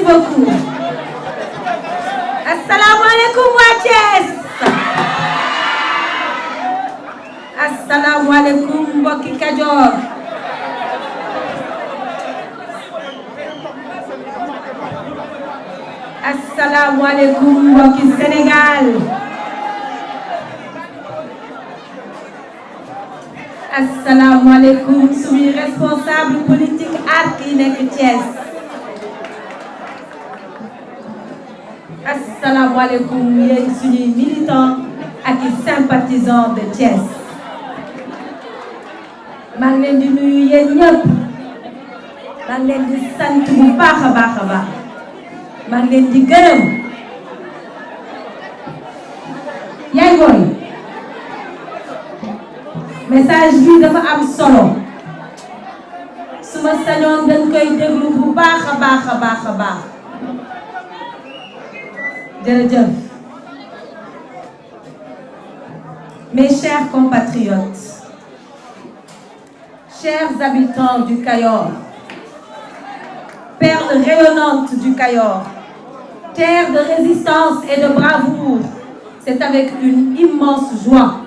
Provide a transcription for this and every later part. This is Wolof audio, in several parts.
beaucoup. Asalaamaaleykum waa Thiès. Asalaamaaleykum mbokki Kajoor. Asalaamaaleykum mbokki Sénégal. Asalaamaaleykum suñuy responsable politique ARC yi nekk Thiès. Asalaamaaleykum yéen suñuy militants ak i sympathisants de Thiès. maa ngi leen di nuyu yéen ñëpp. maa ngi leen di sant bu baax a baax a baax. maa ngi leen di gërëm. yaay booy. message bi dafa am solo. su ma sañoon dañ koy déglu bu baax a baax a baax a baax. jërëjëf. Mes chers compatriotes, chers habitants du Cayor, perles rayonnantes du Cayor, terre de résistance et de bravoure, c'est avec une immense joie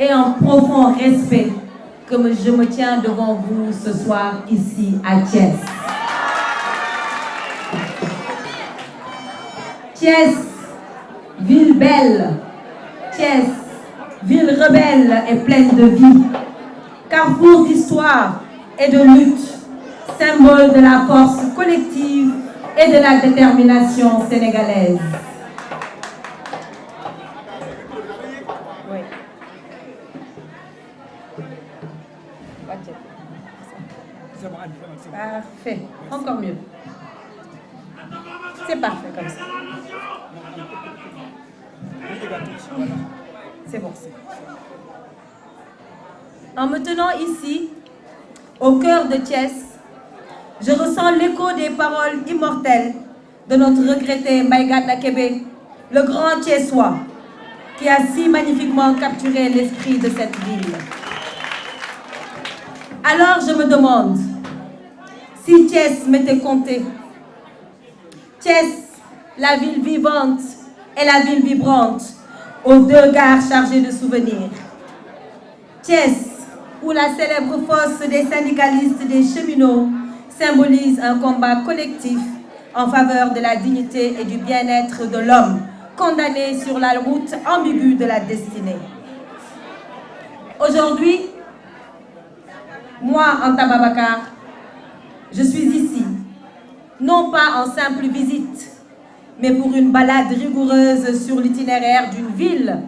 et un profond respect que je me tiens devant vous ce soir ici à Thiès. Thiès, ville belle, Thiès, ville rebelle et pleine de vie, carrefour d'histoire et de lutte, symbole de la force collective et de la détermination sénégalaise. Oui. Parfait, encore mieux. C'est parfait comme ça. C'est bon. En me tenant ici, au cœur de Thiès, je ressens l'écho des paroles immortelles de notre regretté Mbaye Gana Kébé, le grand Thiessois, qui a si magnifiquement capturé l'esprit de cette ville. Alors je me demande, si Thiès m'était compté, Thiès, la ville vivante et la ville vibrante, aux deux gares chargées de souvenirs. Thiès, où la célèbre fosse des syndicalistes des cheminots symbolise un combat collectif en faveur de la dignité et du bien-être de l'homme, condamné sur la route ambiguë de la destinée. Aujourd'hui, moi, Anta Babacar, je suis ici, non pas en simple visite, mais pour une balade rigoureuse sur l'itinéraire d'une ville.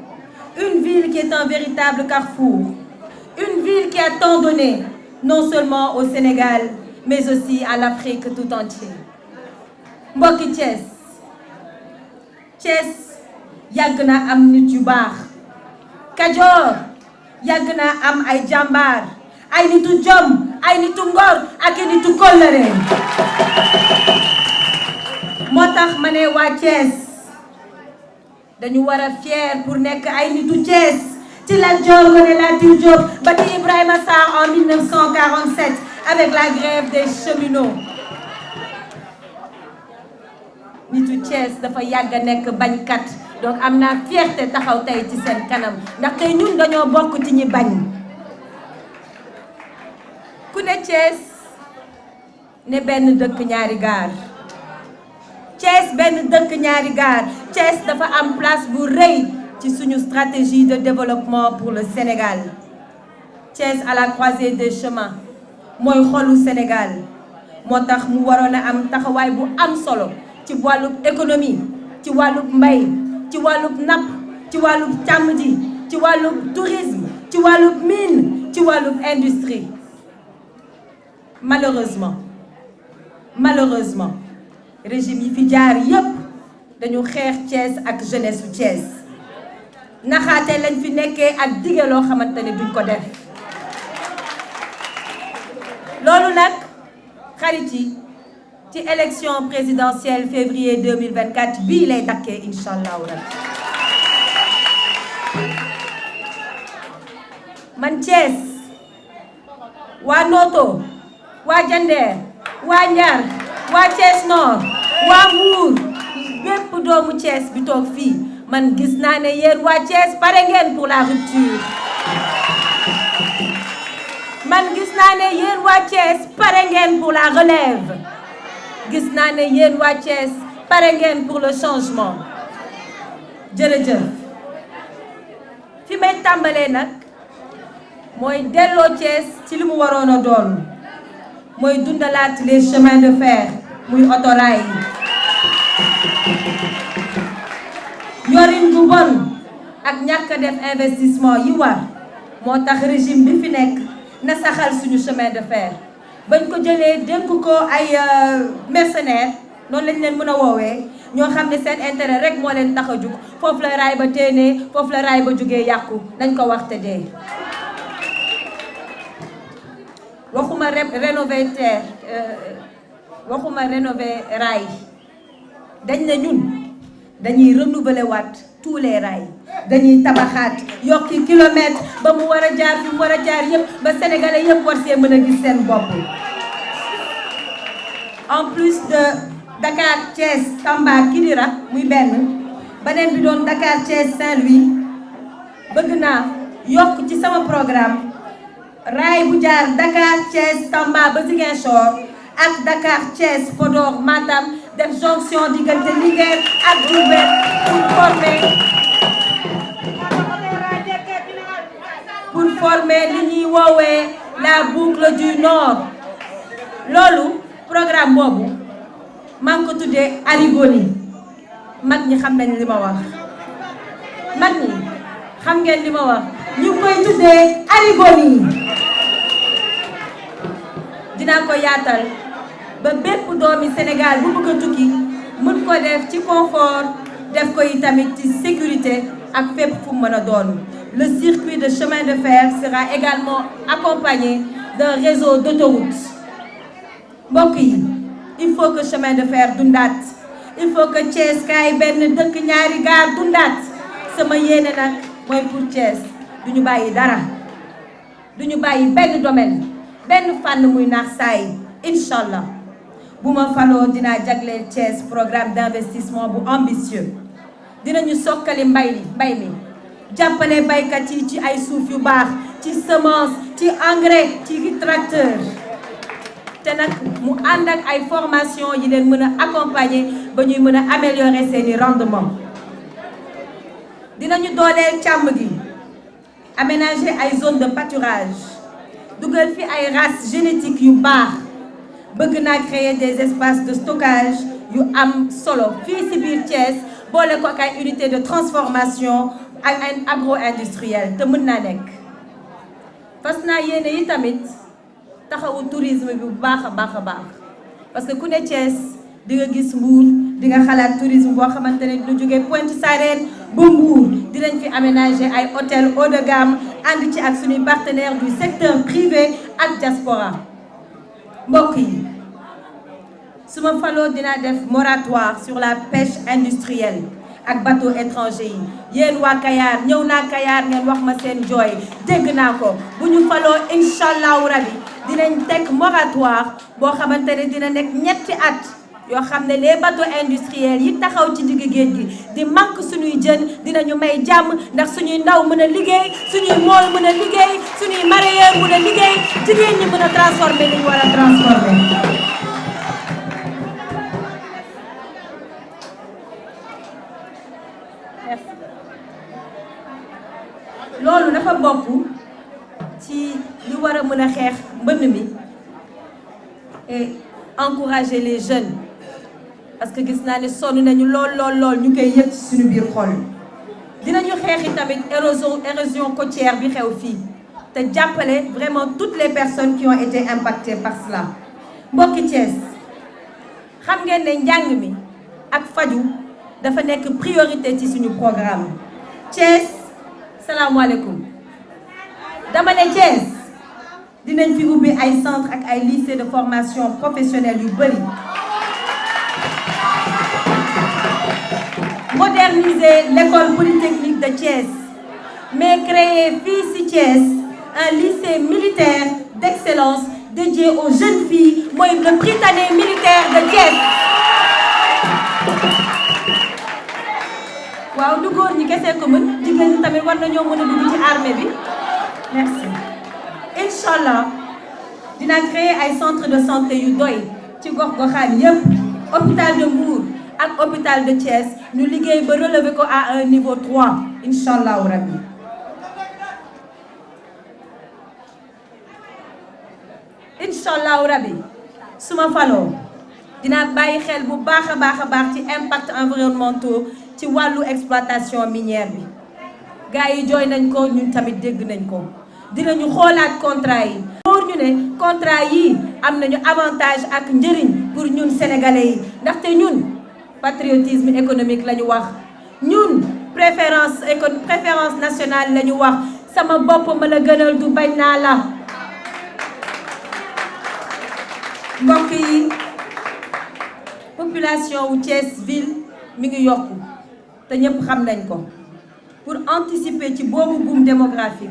Une ville qui est un véritable carrefour. Une ville qui a tant donné, non seulement au Sénégal, mais aussi à l'Afrique tout entière. Mbokki Thiès. Thiès yàgg na am nit yu baax. Kajoor yàgg na am ay jàmbaar, ay nitu jom, ay nitu ngor ak ay nitu kóllëre. moo tax ma ne waa Thiès dañu war a fier pour nekk ay nitu Thiès ci Lat Dior Ngoné Latyr Diop ba ci Ibrahima Sarr en 1947 avec la grève des cheminots. nitu Thiès dafa yàgg a nekk bañkat, donc am naa fierté taxaw tey ci seen kanam ndax tey ñun dañoo bokk ci ñi bañ. ku ne Thiès ne benn dëkk ñaari gaar. Thiès benn dëkk ñaari gaar. Thiès dafa am place bu rëy ci suñu stratégie de développement pour le Sénégal. Thiès à la croisée des chemins mooy xolu Sénégal, moo tax mu waroon a am taxawaay bu am solo ci wàllub économie, ci wàllub mbay, ci wàllub napp, ci wàllub càmm ji, ci wàllub tourisme, ci wàllub mine, ci wàllub industrie. Malheureusement régime yi fi jaar yépp dañu xeex Thiès ak jeunesse su Thiès. naxaate lañ fi nekkee ak dige loo xamante ne duñ ko def. loolu nag xarit yi ci élection présidentielle février 2024 bii lay dakkee incha allahu rabbi. man Thiès, waa Noto, waa Jandeer, waa Ndiar, waa Thiès Nord waa Mbour bépp doomu Thiès bi toog fii man gis naa ne yéen waa Thiès pare ngeen pour la rupture man gis naa ne yéen waa Thiès pare ngeen pour la relève gis naa ne yéen waa Thiès pare ngeen pour le changement jërëjëf fi may tàmbalee nag mooy delloo Thiès ci li mu waroon a doon mooy dundalaat les chemins de fer muy autorail yorin bu bon ak ñàkk a def investissement yi war moo tax régime bi fi nekk na saxal suñu chemin de fer bañ ko jëlee dénk ko ay mercenaires noonu lañ leen mën a woowee ñoo xam ne seen intérêt rek moo leen tax a jug foofu la raay ba téenee foofu la raay ba jugee yàqu nañ ko wax te dee waxuma rénover terre waxuma rénover raay dañ ne ñun dañuy renouveler waat tous les rails dañuy tabaxaat yokki kilomètre ba mu war a jaar fi mu war a jaar yëpp ba sénégalais yëpp war see mën a gis seen bopp en plus de Dakar Thiès Tamba Kidira muy beneen bi doon Dakar Thiès Saint-Louis bëgg naa yokk ci sama programme raay bu jaar Dakar Thiès Tamba ba Ziguinchor ak Dakar Thiès Podor Matam def jonction diggante Linguère ak Diourbel pour former li ñuy woowee la boucle du Nord loolu programme boobu maa ngi ko tuddee Arigoni mag ñi xam nañ li ma wax mag ñi xam ngeen li ma wax ñu ngi koy tuddee Arigoni dinaa ko yaatal ba bépp doomi Sénégal bu bëgg a tukki mën ko def ci confort def ko itamit ci sécurité ak fépp fu mën a doon le circuit de chemin de fer sera également accompagné d'un réseau d'autoroutes mbokk yi il faut que chemin de fer dundaat il faut que Thiès kaay benn dëkk ñaari gaar dundaat sama yéene nag mooy pour Thiès duñu bàyyi dara duñu bàyyi benn domaine benn fànn muy naax saay incha allah bu ma faloo dinaa jagleel Thiès programme d'investissement bu ambitieux dinañu sokkali mbay mi jàppale baykat yi ci ay suuf yu baax ci semence ci engrais ci tracteur te nag mu ànd ak ay formation yi leen mën a accompagner ba ñuy mën a améliorer seeni rendement dinañu dooleel càmm gi aménager ay zone de pâturage dugal fi ay races génétiques yu baax bëgg naa créer des espaces de stockage yu am solo fii ci biir Thiès boole ko ak ay unité de transformation ak ay agro-industriel te mën naa nekk fas naa yéene yi tamit taxawu tourisme bi bu baax a baax parce que ku ne Thiès di nga gis Mbour di nga xalaat tourisme boo xamante ne dina jógee Pointe Sarène ba Mbour dinañ fi aménager ay hôtel haut de gamme ànd ci ak suñuy partenaires du secteur privé ak diaspora mbokk yi su ma faloo dinaa def moratoire sur la pêche industrielle ak bateau étranger yi yéen waa Kayar ñëw naa Kayar ngeen wax ma seen jooy dégg naa ko bu ñu faloo incha allahu rabi dinañ teg moratoire boo xamante ne dina nekk ñetti at yoo xam ne les bateaux industriels yi taxaw ci digg géej gi di manque suñuy jën dinañu may jàmm ndax suñuy ndaw mën a liggéey suñuy mool mën a liggéey suñuy mareyeur mën a liggéey jigéen ñi mën a transformer li ñu war a transformer. loolu dafa bokk ci li war a mën a xeex mbënn mi et encourager les jeunes parce que gis naa ne sonn nañu lool ñu koy yëg ci suñu biir xol dinañu xeexi tamit érosion côtière bi xew fii te jàppale vraiment toutes les personnes qui ont été impactées par cela mbokki Thiès xam ngeen ne njàng mi ak faju dafa nekk priorité ci suñu programme Thiès salaamaaleykum dama ne Thiès dinañ fi ubbi ay centre ak ay lycée de formation professionnelle yu bëri moderniser l'école polytechnique de Thiès mais créer fii ci Thiès un lycée militaire d'excellence dédié aux jeunes filles mooy le Prytanée militaire de Thiès waaw du góor ñi kese ko mën jigéen ñi tamit war nañoo mën a dugg ci armée bi merci. Inch'Allah dina créer ay centre de santé yu doy ci gox-goxaan yépp hôpital de Mbour ak hôpital de Thiès ñu liggéey ba relever ko à un niveau 3 inch'Allahu rabbi. Inch'Allahu rabbi suma faloo dina bàyyi xel bu baax a baax ci impact environnementaux ci wàllu exploitation minière bi gars yi jooy nañ ko ñun tamit dégg nañ ko dinañu xoolaat contrat yi pour ñu ne contrat yi am nañu avantage ak njëriñ pour ñun sénégalais yi ndaxte ñun patriotisme économique la ñu wax ñun préférence nationale la ñu wax sama bopp ma la gënal du bañ naa la mbokk yi population wu Thiès ville mi ngi yokku te ñëpp xam nañ ko pour anticiper ci boobu boom démographique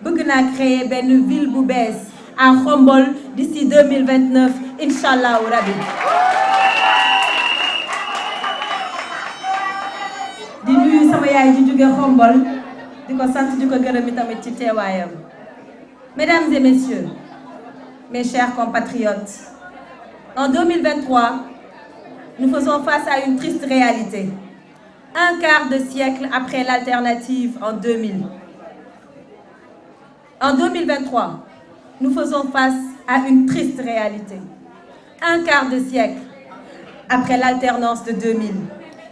bëgg naa créer benn ville bu bees à Khombole d'ici 2029 inch'Allahu rabbi di nuyu sama yaay ji jóge Khombole di ko sant di ko gërëm tamit ci teewaayam. Mesdames et messieurs, mes chers compatriotes, en 2023 nous faisons face à une triste réalité. Un quart de siècle après l'alternative en 2000. En 2023, nous faisons face à une triste réalité. Un quart de siècle après l'alternance de 2000.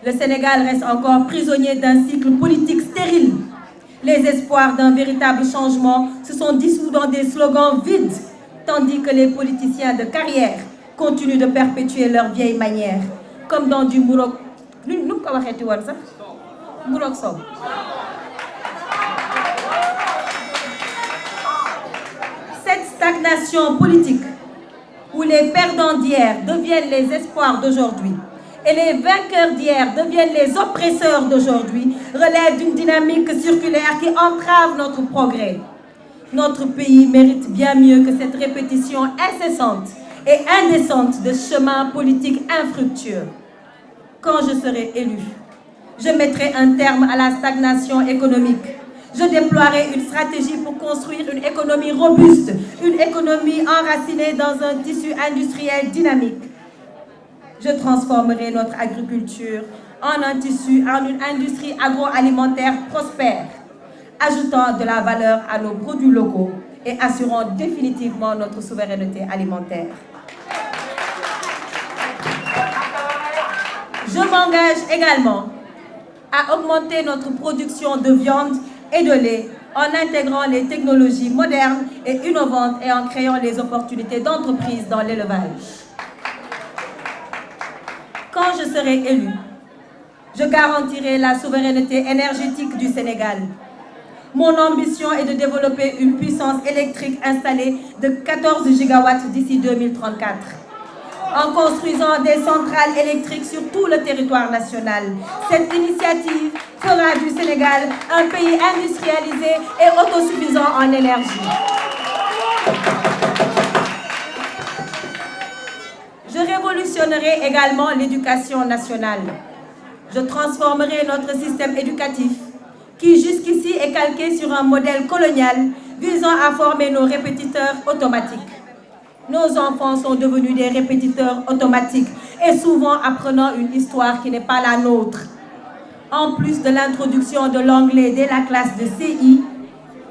Le Sénégal reste encore prisonnier d'un cycle politique stérile. Les espoirs d'un véritable changement se sont dissous dans des slogans vides, tandis que les politiciens de carrière continuent de perpétuer leurs vieilles manières, comme dans du mburok. Cette stagnation politique, où les perdants d'hier deviennent les espoirs d'aujourd'hui, et les vainqueurs d'hier deviennent les oppresseurs d'aujourd'hui, relève d'une dynamique circulaire qui entrave notre progrès. Notre pays mérite bien mieux que cette répétition incessante et indécente de chemins politiques infructueux. Quand je serai élu, je mettrai un terme à la stagnation économique. Je déploierai une stratégie pour construire une économie robuste, une économie enracinée dans un tissu industriel dynamique. Je transformerai notre agriculture en une industrie agroalimentaire prospère, ajoutant de la valeur à nos produits locaux et assurant définitivement notre souveraineté alimentaire. Je m'engage également à augmenter notre production de viande et de lait en intégrant les technologies modernes et innovantes et en créant les opportunités d'entreprise dans l'élevage. Quand je serai élu, je garantirai la souveraineté énergétique du Sénégal. Mon ambition est de développer une puissance électrique installée de 14 gigawatts d'ici 2034. En construisant des centrales électriques sur tout le territoire national. Cette initiative fera du Sénégal un pays industrialisé et autosuffisant en énergie. Je révolutionnerai également l'éducation nationale. Je transformerai notre système éducatif qui jusqu'ici est calqué sur un modèle colonial visant à former nos répétiteurs automatiques. Nos enfants sont devenus des répétiteurs automatiques et souvent apprenant une histoire qui n'est pas la nôtre. En plus de l'introduction de l'anglais dès la classe de CI,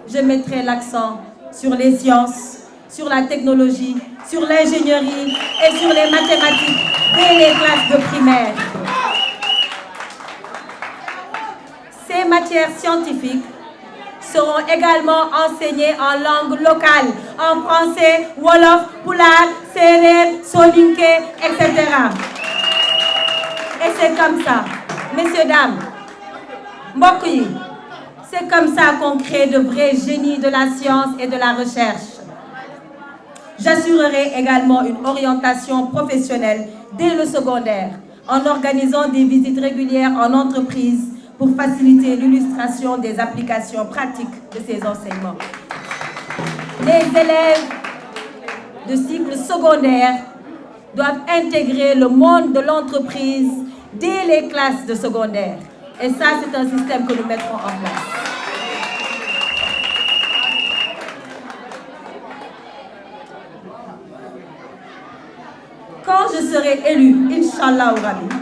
je mettrai l'accent sur les sciences, sur la technologie, sur l'ingénierie et sur les mathématiques dès les classes de primaire. Ces matières scientifiques seront également enseignées en langue locale, en français, wolof, pulaar, séeréer, soninké, etc. Et c'est comme ça, messieurs, dames, mbokk yi, c'est comme ça qu'on crée de vrais génies de la science et de la recherche. J'assurerai également une orientation professionnelle dès le secondaire, en organisant des visites régulières en entreprise pour faciliter l'illustration des applications pratiques de ces enseignements. Les élèves de cycle secondaire doivent intégrer le monde de l'entreprise dès les classes de secondaire. Et ça, c'est un système que nous mettrons en place. Quand je serai élue, Inch'Allah Rabbi,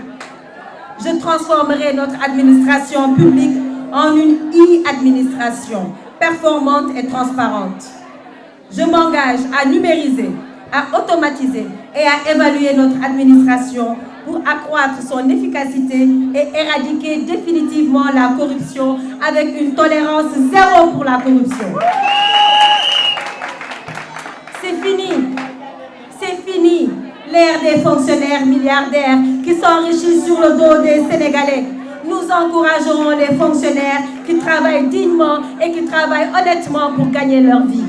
je transformerai notre administration publique en une e-administration performante et transparente. Je m'engage à numériser, à automatiser et à évaluer notre administration pour accroître son efficacité et éradiquer définitivement la corruption avec une tolérance zéro pour la corruption. C'est fini l'ère des fonctionnaires milliardaires qui s'enrichissent sur le dos des Sénégalais. Nous encouragerons les fonctionnaires qui travaillent dignement et qui travaillent honnêtement pour gagner leur vie.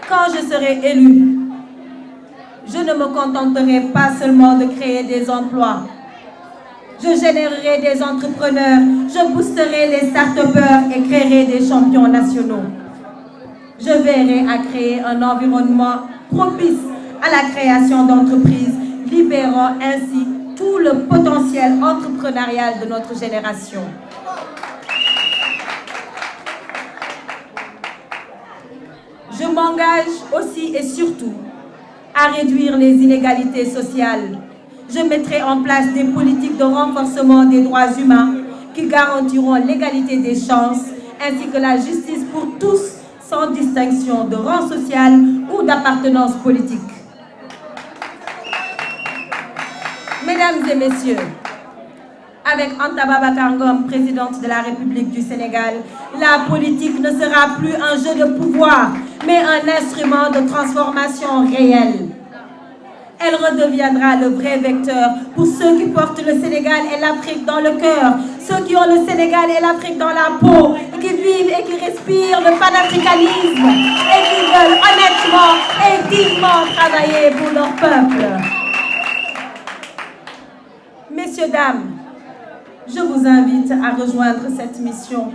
Quand je serai élue, je ne me contenterai pas seulement de créer des emplois. Je générerai des entrepreneurs, je boosterai les start-upers et créerai des champions nationaux. Je veillerai à créer un environnement propice à la création d'entreprises, libérant ainsi tout le potentiel entrepreneurial de notre génération. Je m'engage aussi et surtout à réduire les inégalités sociales. Je mettrai en place des politiques de renforcement des droits humains qui garantiront l'égalité des chances ainsi que la justice pour tous sans distinction de rang social ou d'appartenance politique. Mesdames et messieurs, avec Anta Babacar Ngom, présidente de la République du Sénégal, la politique ne sera plus un jeu de pouvoir, mais un instrument de transformation réelle. Elle redeviendra le vrai vecteur pour ceux qui portent le Sénégal et l'Afrique dans le cœur, ceux qui ont le Sénégal et l'Afrique dans la peau, et qui vivent et qui respirent le panafricanisme, et qui veulent honnêtement et dignement travailler pour leur peuple. Messieurs, dames, je vous invite à rejoindre cette mission,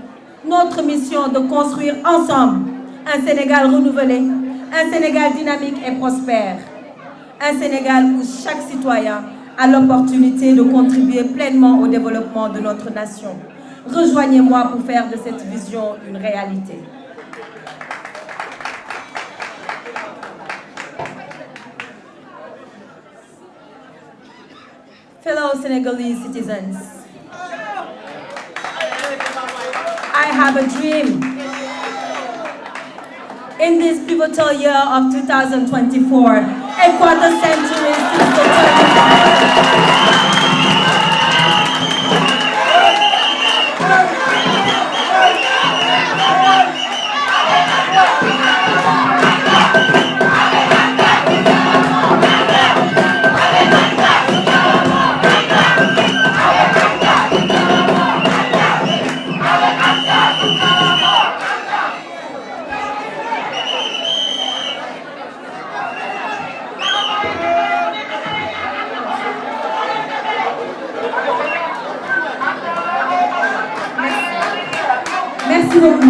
notre mission de construire ensemble un Sénégal renouvelé, un Sénégal dynamique et prospère. Un Sénégal où chaque citoyen a l'opportunité de contribuer pleinement au développement de notre nation. Rejoignez-moi pour faire de cette vision une réalité. Fellow Senegalese citizens, I have a dream. In this pivotal year of 2024, a quarter century since the turning Merci beaucoup.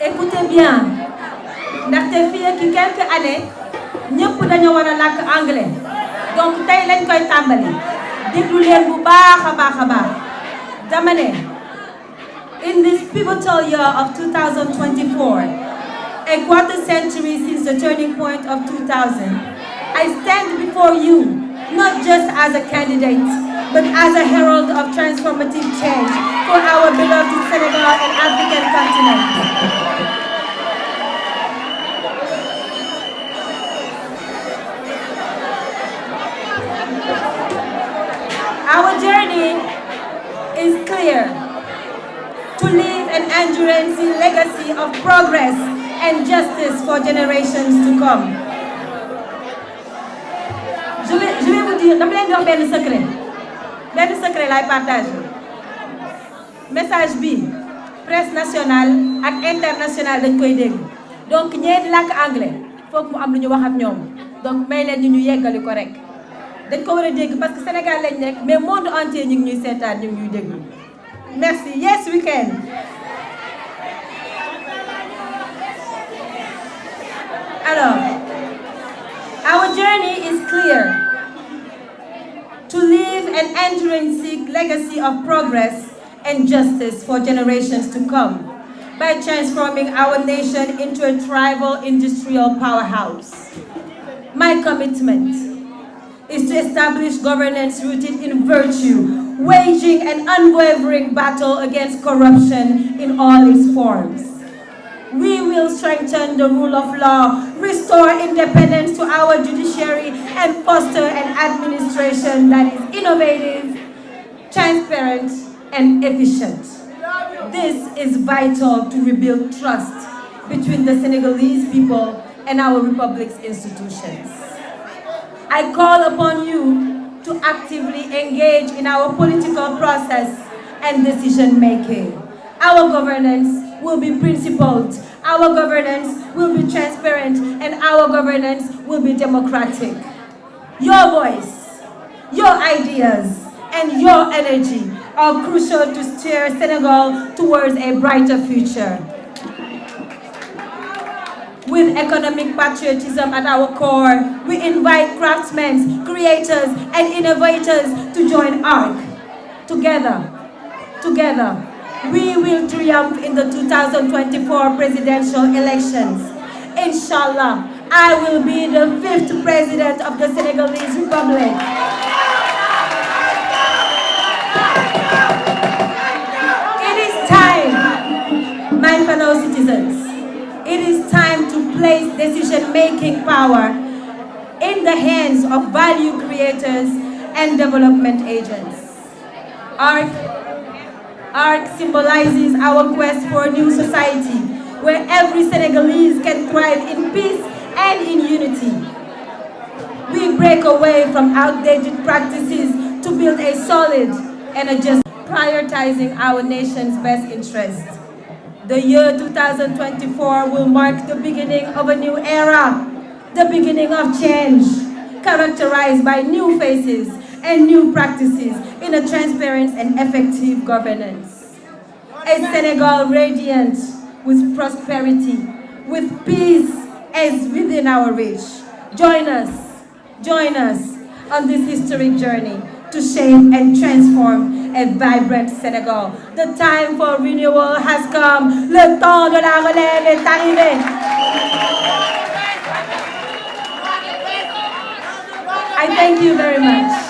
Écoutez bien, ndaxte fii ak quelques années ñëpp dañoo war a làkk anglais donc tey lañ koy tàmbali déglu leen bu baax a baax dama ne in this pivotal year of 2024, a quarter century since the turning point of 2000, I stand before you not just as a candidate, but as a herald of transformative change for our beloved Senegal and African continent. Our journey is clear: to leave an enduring legacy of progress and justice for generations to come. Je vais vous dire, dama leen di wax benn secret lay partage. Message bi presse nationale ak internationale dañ koy dégg donc ñee di làkk anglais foog mu am lu ñu wax ak ñoom donc may leen ñu yeggali ko rek dañ ko war a dégg parce que Sénégal lañ nekk mais monde entier ñu ngi ñuy seetaan ñu ngi ñuy déglu. Merci. Yes, we can. Alors, our journey is intrinsic legacy of progress and justice for generations to come by transforming our nation into a tribal industrial powerhouse. My commitment is to establish governance rooted in virtue, waging an unwavering battle against corruption in all its forms. We will strengthen the rule of law, restore independence to our judiciary, and foster an administration that is innovative, transparent, and efficient. This is vital to rebuild trust between the Senegalese people and our republic's institutions. I call upon you to actively engage in our political process and decision-making. Our governance will be principled, our governance will be transparent, and our governance will be democratic. Your voice, your ideas, and your energy are crucial to steer Senegal towards a brighter future. With economic patriotism at our core, we invite craftsmen, creators, and innovators to join ARC. Together, we will triumph in the 2024 presidential elections. Inshallah, I will be the 5th president of the Senegalese Republic. It is time, my fellow citizens, it is time to place decision-making power in the hands of value creators and development agents. ARC symbolizes our quest for a new society where every Senegalese can thrive in peace and in unity. We break away from outdated practices to build a solid and a just, prioritizing our nation's best interests. The year 2024 will mark the beginning of a new era, the beginning of change, characterized by new faces and new practices in a transparent and effective governance. A Senegal radiant with prosperity, with peace as within our reach. Join us on this historic journey to shape and transform a vibrant Senegal. The time for renewal has come. Le temps de la relève est arrivé. I thank you very much.